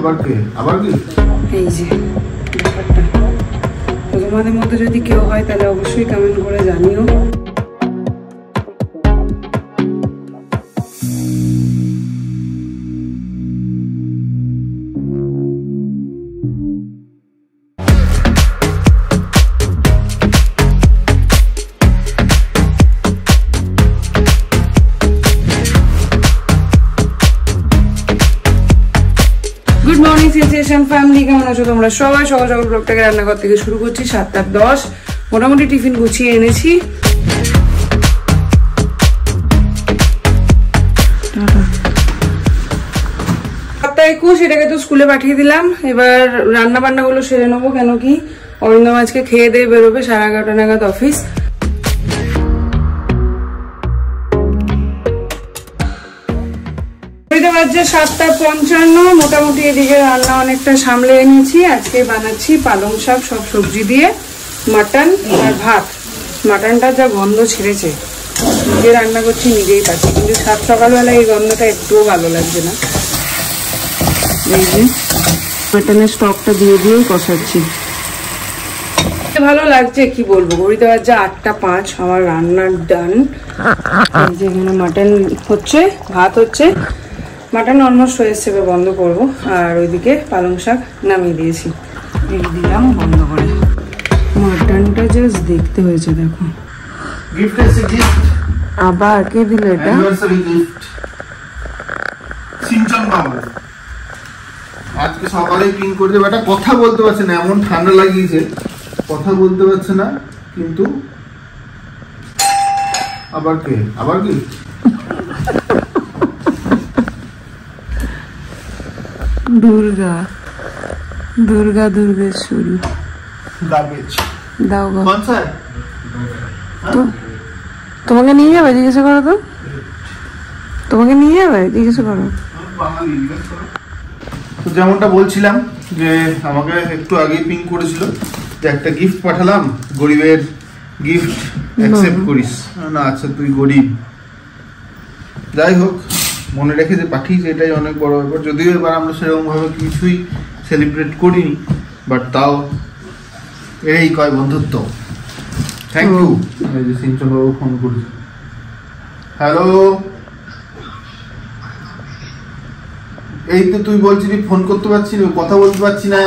আবার কি এই যে ব্যাপারটা, তোমাদের মধ্যে যদি কেউ হয় তাহলে অবশ্যই কমেন্ট করে জানিও। গুড মর্নিং সেন্সেশন ফ্যামিলি, কেমন আছো তোমরা সবাই? সকাল সকাল ব্লগটাকে রান্নাঘর থেকে শুরু করছি। 7:10 মোটামুটি টিফিন গুছিয়ে এনেছি। 7:21 এটাকে তো স্কুলে পাঠিয়ে দিলাম। এবার রান্না বান্না গুলো সেরে নেবো, কেন কি অরিন্দম আজকে খেয়ে দিয়ে বেরোবে 11:30 নাগাদ অফিস। বাজছে 7:55। মোটামুটি এদিকে রান্না অনেকটা সামলে এনেছি। আজকে বানাচ্ছি পালং শাক সব সবজি দিয়ে, মাটন আর ভাত। মাটনটা যা গন্ধ ছেড়েছে, নিজে রান্না করছি নিজেই পাচ্ছি, কিন্তু সকালবেলা এই গন্ধটা একটুও ভালো লাগছে না। এই যে মাটনের স্টকটা দিয়ে দিয়েই কষাচ্ছি, ভালো লাগছে কি বলবো। ঘড়িতে বাজছে 8:05, আমার রান্নার ডান। এই যে এখানে মাটন হচ্ছে, ভাত হচ্ছে, মাটন অলমোস্ট হয়ে এসছে, বন্ধ করবো। আর ওইদিকে পালং শাক নামিয়ে দিয়েছি, এই দিলাম বন্ধ করে। মাটনটা জাস্ট দেখতে হয়েছে, দেখো। গিফট এসে গিফট আবার কে দিল এটা? অ্যানিভার্সারি গিফট সিনচন বাবু। আজকে সকালে পিন করে দেবে। এটা কথা বলতে পারছে না, এমন ঠান্ডা লাগিয়েছে, কথা বলতে পারছে না। কিন্তু আবার কি দুর্গা দুর্গেশ্বরী গার্বেজ দাও গো। কোন স্যার? তোমাকে নিয়ে যাবে? জিজ্ঞাসা করো তো, তোমাকে নিয়ে যাবে? জিজ্ঞাসা করো। তো যেমনটা বলছিলাম যে আমাকে একটু আগেই পিং করেছিল যে একটা গিফট পাঠালাম, গরিবের গিফট অ্যাকসেপ্ট করিস না। আচ্ছা তুই গরিব, যাই হোক মনে রেখে যে পাঠিয়েছে, এটাই অনেক বড় ব্যাপার। যদিও এবার আমরা সেরকম ভাবে কিছুই সেলিব্রেট করিনি, বাট তাও এই কয় বন্ধুত্ব। Thank you. এই যে সিঞ্চন বাবু ফোন করেছে। হ্যালো, এই তো তুই বলছিলি ফোন করতে পারছি না, কথা বলতে পারছি না।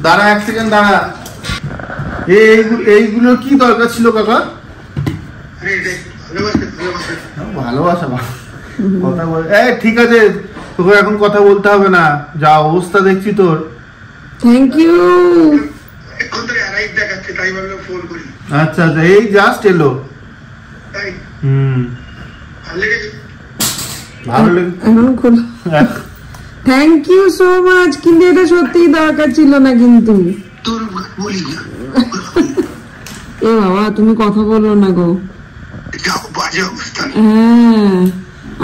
দাঁড়া 1 সেকেন্ড দাঁড়া। এইগুলো কি দরকার ছিল কাকা? ভালোবাসা কথা বল। ঠিক আছে, তোকে এখন কথা বলতে হবে না, যা অবস্থা দেখছি তোর। Thank you. আচ্ছা আচ্ছা, এই জাস্ট এলো। ভালো লেগে থ্যাংক ইউ সো মাচ, কিন্তু এটা সত্যিই দরকার ছিল না। কিন্তু এ বাবা, তুমি কথা বলো না গো। হ্যাঁ,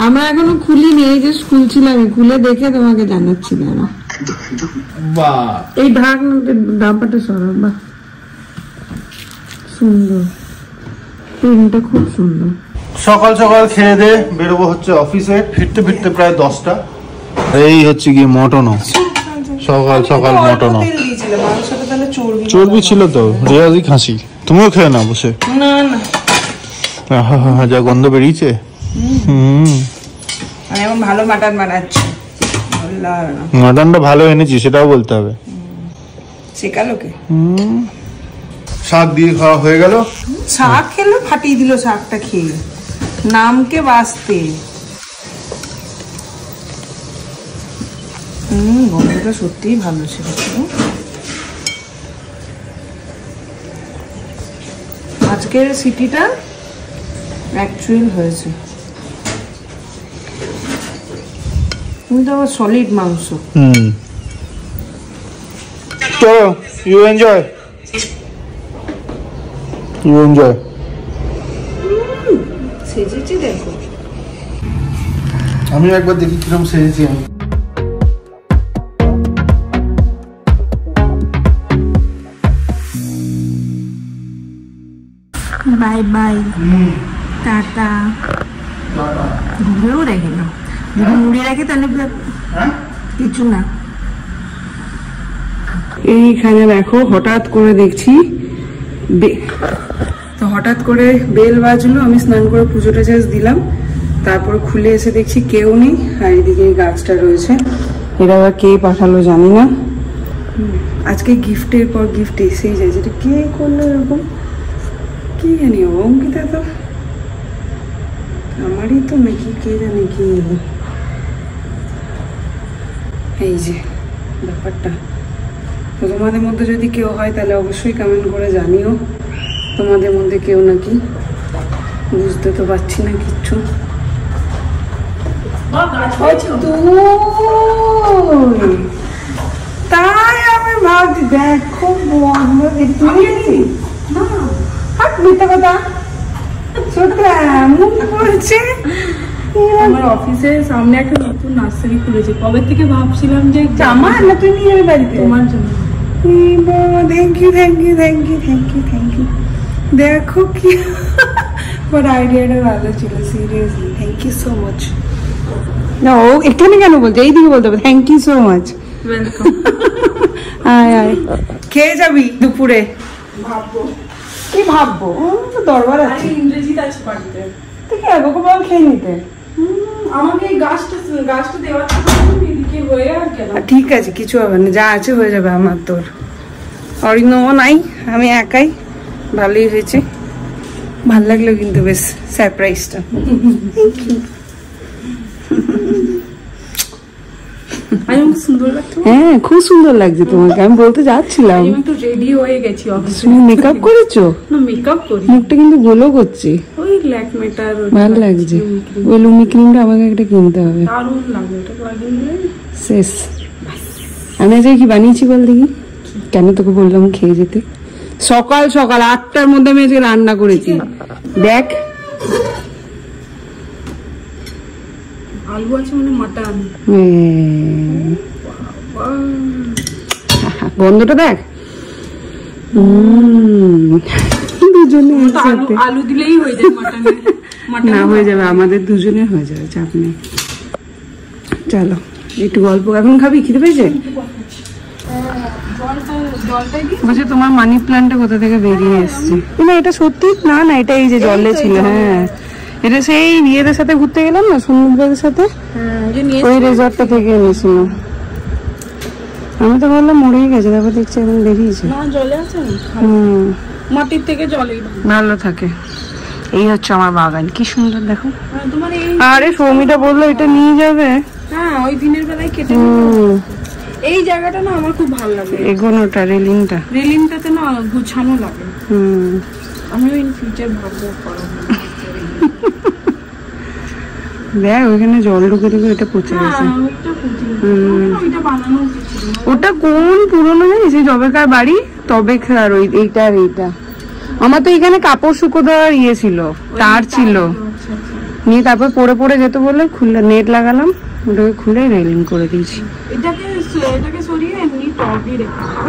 আমরা এখনো খুলিনি, এই যে খুলছিলাম, খুলে দেখে তোমাকে জানাচ্ছি। না এই ডাব্বাটা সরা, বাহ সুন্দর, প্রিন্টটা খুব সুন্দর। সকাল সকাল খেয়ে দিয়ে বেরোবো হচ্ছে অফিসে, ফিরতে ফিরতে প্রায় 10টা। এই হচ্ছে গিয়ে মটনও, সকাল সকাল মটনও। চর্বি ছিল তো, রেয়াজি খাসি। তুমিও খেয়ে না বসে? না না, যা গন্ধ বেরিয়েছে। আমি এখন ভালো মাটন বানাচ্ছি। মাটনটা ভালো এনেছি সেটাও বলতে হবে। শেখালো কে? শাক দিয়ে খাওয়া হয়ে গেল। শাক খেলো, ফাটিয়ে দিল শাকটা খেয়ে, নামকে বাঁচতে। গন্ধটা সত্যিই ভালো ছিল। আজকের সিটিটা অ্যাকচুয়াল হয়েছে। কিন্তু আবার সলিড মাংস। চলো, ইউ এনজয়। সেজেছি দেখো। আমি একবার দেখি কিরকম সেজেছি আমি। Bye bye, tata. ঘুরেও দেখে না, যদি মুড়ি রাখে তাহলে কিছু না। এইখানে দেখো হঠাৎ করে দেখছি তো হঠাৎ করে বেল বাজলো, আমি স্নান করে পুজোটা জাস্ট দিলাম, তারপরে খুলে এসে দেখছি কেউ নেই, আর এদিকে এই গাছটা রয়েছে। এটা আবার কে পাঠালো জানি না। আজকে গিফটের পর গিফট এসেই যায়, যেটা কে করলো এরকম কি জানি। অঙ্কিতা তো আমারই তো নাকি, কে জানে কি এলো। এই যে ব্যাপারটা, তো তোমাদের মধ্যে যদি কেউ হয় তাহলে অবশ্যই কমেন্ট করে জানিও তোমাদের মধ্যে কেউ নাকি। বুঝতে তো পারছি না কিচ্ছু। তাই আমি ভাবছি দেখো মিথ্যা কথা সত্যি এমন করছে। আমার অফিসের সামনে একটা নতুন নার্সারি খুলেছে, কবে থেকে ভাবছিলাম যে আমার না তুই নিয়ে যাবে বাড়িতে তোমার জন্য। Thank you thank you thank you thank you thank you. দেখো কি বাট আইডিয়াটা ভালো ছিল, seriously thank you so much. না ও এখানে কেন বলছে, এইদিকে বলতে হবে thank you so much. Welcome. আয় আয়, খেয়ে যাবি দুপুরে? ভাববো কি ভাববো, তো দরবার আছে। ইংরেজিতে আছে বাড়িতে, ঠিক আছে ওকে বল খেয়ে নিতে। আমাকে এই গাছটা দেওয়ার এদিকে হয়ে আর কেন। ঠিক আছে কিছু হবে না, যা আছে হয়ে যাবে আমার। তোর অরিন্দমও নাই, আমি একাই, ভালোই হয়েছে। ভাল লাগলো কিন্তু বেশ সারপ্রাইজটা। Thank you. সুন্দর লাগছে। হ্যাঁ খুব সুন্দর লাগছে তোমাকে, আমি বলতে যাচ্ছিলাম। আমি একটু রেডি হয়ে গেছি অফিসে। তুমি মেকআপ করেছো? না মেকআপ করি, মুখটা কিন্তু গ্লো করছে, ওই ল্যাকমেটার ভালো লাগছে। ওই লুমি ক্রিমটা আমাকে একটা কিনতে হবে। দারুণ লাগে ওটা লাগিয়ে শেষ। আমি আজকে কি বানিয়েছি বল দেখি, কেন তোকে বললাম খেয়ে যেতে। সকাল সকাল 8টার মধ্যে আমি আজকে রান্না করেছি। দেখ আলু আছে মানে মাটন। গন্ধটা দেখ। দুজনে একসাথে। আলু দিলেই হয়ে যায় মাটনে। না হয়ে যাবে, আমাদের দুজনে হয়ে যাবে, চাপ নেই। চলো একটু গল্প, এখন খাবি? খিদে পেয়েছে? বলছে তোমার মানি প্ল্যান্টটা কোথা থেকে বেরিয়ে এসছে? না এটা সত্যি না, না এটা এই যে জলে ছিল। হ্যাঁ এটা সেই ইয়েদের সাথে ঘুরতে গেলাম না, সমুদ্রের সাথে, ওই রিসর্টটা থেকে এনেছিলাম। আমি তো বললাম মরেই গেছে, তারপর দেখছি এখন বেরিয়েছে। মাটির থেকে জলে ভালো থাকে। এই হচ্ছে আমার বাগান, কি সুন্দর দেখো। তোমার আরে সৌমিটা বললো এটা নিয়ে যাবে। হ্যাঁ ওই দিনের বেলায় কেটে এই জায়গাটা না আমার খুব ভালো লাগে। এগোনোটা রেলিংটাতে না গুছানো লাগে। আমিও ইন ফিউচার ভাববো করাবো। দেখ ওইখানে জল ঢুকে ঢুকে এটা পচে গেছে। ওটা কোন পুরোনো জানিস, জবেকার বাড়ি, তবেকার ওই এইটা আর এইটা। আমার তো এখানে কাপড় শুকো দেওয়ার ইয়ে ছিল, তার ছিল, নিয়ে তারপর পরে পরে যেত বলে খুলে নেট লাগালাম, ওটাকে খুলে রেলিং করে দিয়েছি।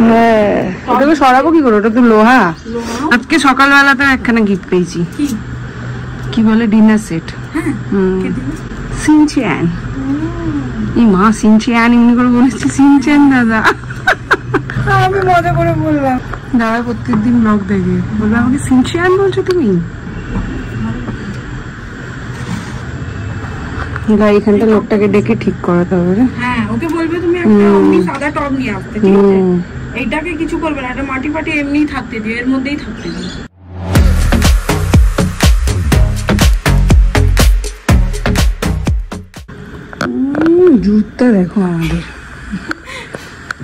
হ্যাঁ ওটাকে সরাবো কি করে, ওটা তো লোহা। আজকে সকালবেলাতে একখানা গিফট পেয়েছি, কি বলে ডিনার সেট। সিনচ্যান। এই মা সিনচ্যান এমনি করে বলেছি, সিনচ্যান দাদা। আমি মজা করে বললাম, দাদা প্রত্যেকদিন ব্লগ দেখে বলবে আমাকে সিনচ্যান বলছো তুমি। এখানটা লোকটাকে ডেকে ঠিক করাতে হবে। হ্যাঁ ওকে বলবে তুমি একটা এমনি সাদা টব নিয়ে আসতে, ঠিক আছে? এইটাকে কিছু করবে না, এটা মাটি ফাটি এমনিই থাকতে দিও, এর মধ্যেই থাকতে দিও। জুতটা দেখো আমাদের,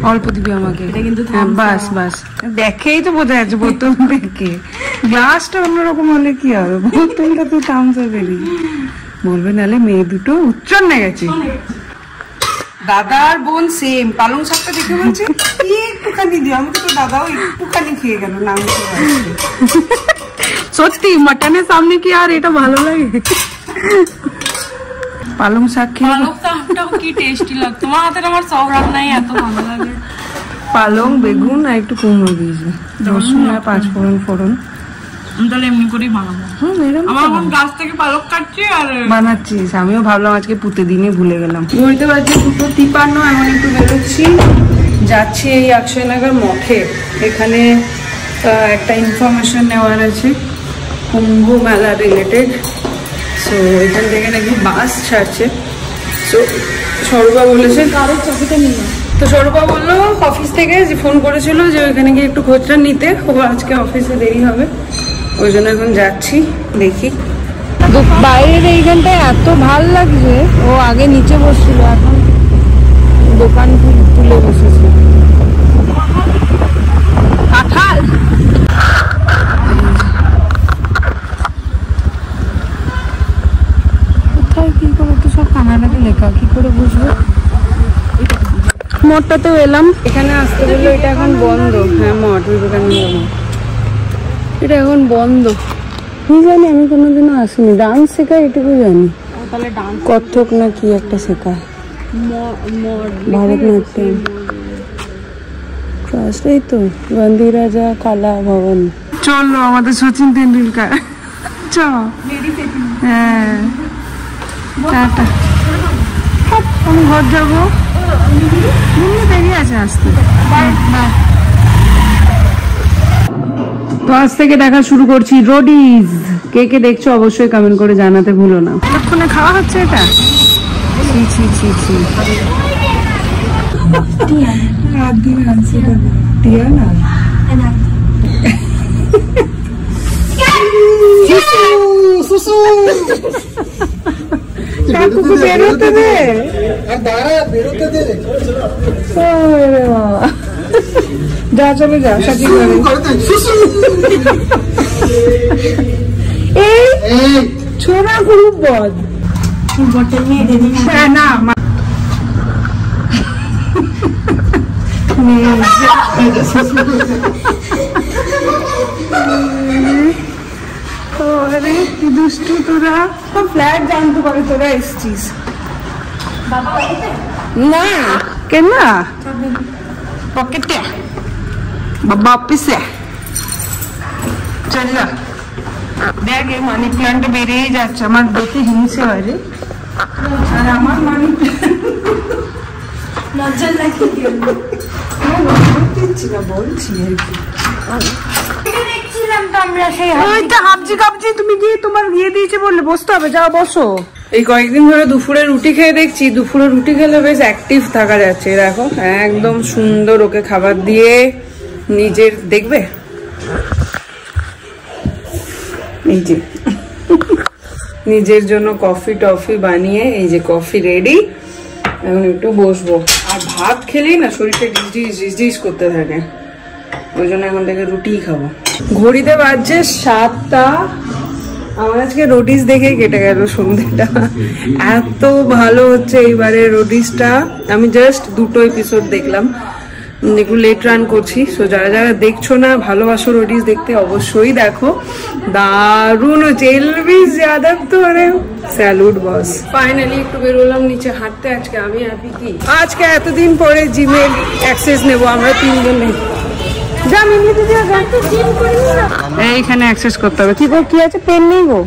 অল্প দিবি আমাকে। বাস বাস, দেখেই তো বোঝা যাচ্ছে বোতল থেকে। গ্লাসটা অন্যরকম হলে কি হবে, বোতলটা তো থামস আপেরই বলবে, নাহলে মেয়ে দুটো উচ্চন্নে গেছে। দাদার বোন সেম, পালং শাকটা দেখে বলছে একটুখানি দিও, আমি তো দাদাও একটুখানি খেয়ে গেল না। সত্যি মাটনের সামনে কি আর এটা ভালো লাগে? পালং শাক খেয়ে কি টেস্টি লাগে, তোমার হাতের আমার সব রান্নাই এত ভালো লাগে। পালং বেগুন আর একটু কুমড়ো দিয়েছি, রসুন আর 5 ফোড়ন। তাহলে এমনি করেই বানাবো। আমার বোন গাছ থেকে পালক কাটছে আর বানাচ্ছিস, আমিও ভাবলাম আজকে পুঁতে দিনে ভুলে গেলাম। ঘড়িতে বাজে 2:53, এমন একটু বেরোচ্ছি। যাচ্ছি এই অক্ষয়নগর মঠে, এখানে একটা ইনফরমেশন নেওয়ার আছে কুম্ভ মেলা রিলেটেড। সো এখান থেকে নাকি বাস ছাড়ছে। সো স্বরূপা বলেছে কারোর চাবিটা নিয়ে, তো স্বরূপা বললো অফিস থেকে যে ফোন করেছিল যে ওইখানে গিয়ে একটু খোঁজটা নিতে, ও আজকে অফিসে দেরি হবে, ওই জন্য এখন যাচ্ছি। দেখি বাইরের এইখানটায় এত ভাল লাগছে, ও আগে নিচে বসছিল, এখন দোকান তুলে বসেছে। কাঁঠাল কোথায় কি করে, তো সব কানাডাতে লেখা, কি করে বুঝবো? মঠটাতেও এলাম, এখানে আসতে বললো এটা এখন বন্ধ। হ্যাঁ মঠ, বিবেকানন্দ মঠ, এটা এখন বন্ধ। কি জানি, আমি কোনোদিনও আসিনি। ডান্স শেখায় এটুকু জানি, কত্থক না কি একটা শেখায়, ভারতনাট্যম। এই তো গান্ধী রাজা কালা ভবন। চলো আমাদের সচিন তেন্ডুলকার, চল। হ্যাঁ টাটা, আমি ঘর যাবো, দেরি আছে আসতে। তো আজ থেকে দেখা শুরু করছি রোডিজ। কে কে দেখছো অবশ্যই কমেন্ট করে জানাতে ভুলো না। কতক্ষণে খাওয়া হচ্ছে এটা? ছি ছি ছি ছি, বেরোতে দে, যা চলে যা, সাজি এই ছোড়া খুব বদ না। কি দুষ্টু তোরা, ফ্ল্যাট জানতে পারে তোরা এসছিস না কেন? পকেটে বাবা অফিসে চল যা। দেখ এই মানি প্ল্যান্টটা বেরিয়েই যাচ্ছে, আমার দেখে হিংসে হয় রে। আর আমার মানি নজর লাগিয়ে বলছি আর কি। তুমি গিয়ে তোমার গিয়ে দিয়েছে বললে বসতে হবে, যাও বসো। এই কয়েকদিন ধরে দুপুরে রুটি খেয়ে দেখছি, দুপুরে রুটি খেলে বেশ অ্যাক্টিভ থাকা যাচ্ছে। দেখো একদম সুন্দর ওকে খাবার দিয়ে নিজের দেখবে, এই যে নিজের জন্য কফি টফি বানিয়ে, এই যে কফি রেডি। এখন একটু বসবো, আর ভাত খেলেই না শরীরটা ডিস করতে থাকে, ওই জন্য এখন থেকে রুটিই খাবো। ঘড়িতে বাজছে 7টা। আমার আজকে রোডিস দেখে কেটে গেল সন্ধ্যেটা, এত ভালো হচ্ছে এইবারে রোডিসটা। আমি জাস্ট 2টো এপিসোড দেখলাম, একটু লেট রান করছি। সো যারা যারা দেখছো না, ভালোবাসো রোডিস দেখতে, অবশ্যই দেখো, দারুণ হচ্ছে। এলভিস যাদব তো মানে স্যালুট বস। ফাইনালি একটু বেরোলাম নিচে হাঁটতে আজকে আমি আর কি। আজকে এতদিন পরে জিমের অ্যাক্সেস নেবো আমরা 3 জনে। এইখানে অ্যাক্সেস করতে হবে। কি আছে, পেন নেই গো,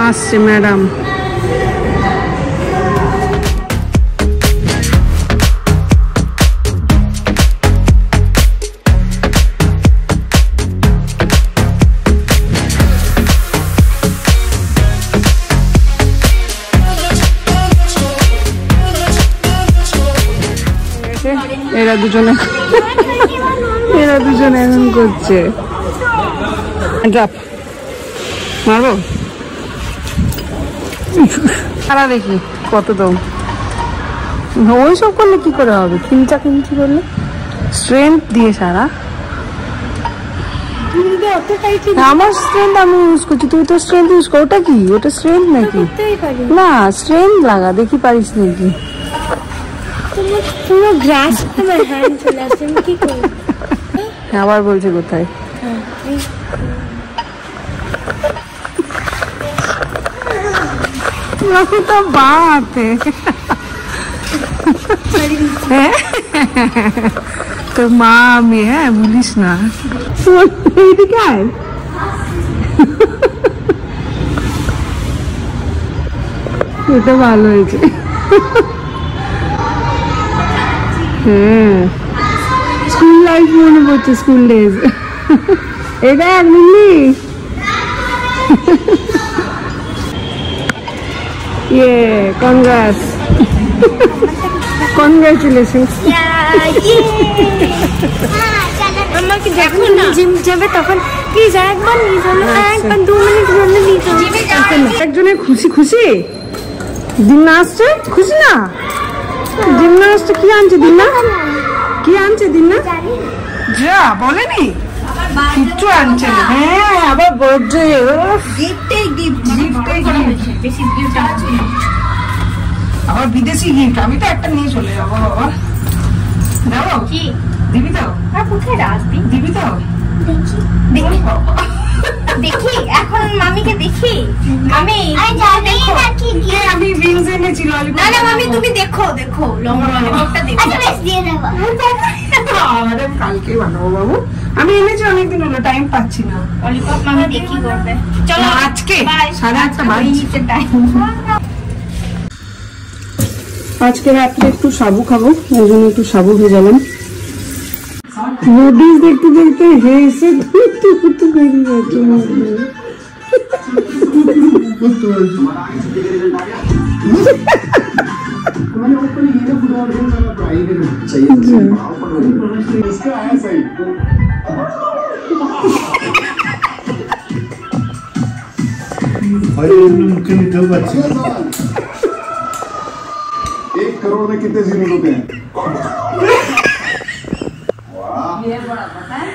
আসছে ম্যাডাম। এরা দুজনে এখন করছে মারবো। সারা দেখি কত দম, ওই সব করলে কি করে হবে, খিমচা খিমচি করলে স্ট্রেংথ দিয়ে সারা। আমার স্ট্রেংথ আমি ইউজ করছি, তুই তো স্ট্রেংথ ইউজ কর। ওটা কি, ওটা স্ট্রেংথ নাকি? না স্ট্রেংথ লাগা, দেখি পারিস নাকি। আবার বলছে কোথায়, তো বাত তোর মা আমি, হ্যাঁ বলিস না। এইদিকে আয়, এটা ভালো হয়েছে। স্কুল লাইফ মনে পড়ছে, স্কুল ডেজ। এটা বুঝলি, ইয়ে কনগ্রাটস, কনগ্রাচুলেশনস। আমাকে যখন জিম যাবে তখন প্লিজ একবার নিয়ে চলো, একবার 2 মিনিট জন্য নিয়ে চলো। একজনের খুশি খুশি, দিনা আসছে খুশি না? দিনা আসছে, কি আনছে দিনা? কি আনছে দিনা? যা বলেনি কিচ্ছু আনছে না। হ্যাঁ আবার বার্থডে, আবার বিদেশি গিফট। আমি তো একটা নিয়ে চলে যাবো বাবা। যাবো কি দিবি তো? কোথায় রাখবি? দিবি তো? দেখি দেখি এখন মামিকে দেখি। মামি আমি বিনস এনেছি ললিপপ। না না মামি তুমি দেখো দেখো ললিপপটা দেখো। আচ্ছা বেশ দিয়ে দেব। আরে কালকে বানাবো বাবু। আমি এনেছি অনেকদিন হলো, টাইম পাচ্ছি না। ললিপপ মামি দেখি করবে। চলো আজকে 8:30 বাজে টাইম। আজকে রাত্রে একটু সাবু খাবো, ওই জন্য একটু সাবু ভেজালাম। নুডলস দেখতে দেখতে হেসে কুতু কুতু বেরিয়ে যাচ্ছে। मुख्य निकल पाচ্ছি 1 करोड़ में कितने जीरो होते हैं? ये बड़ा पता है।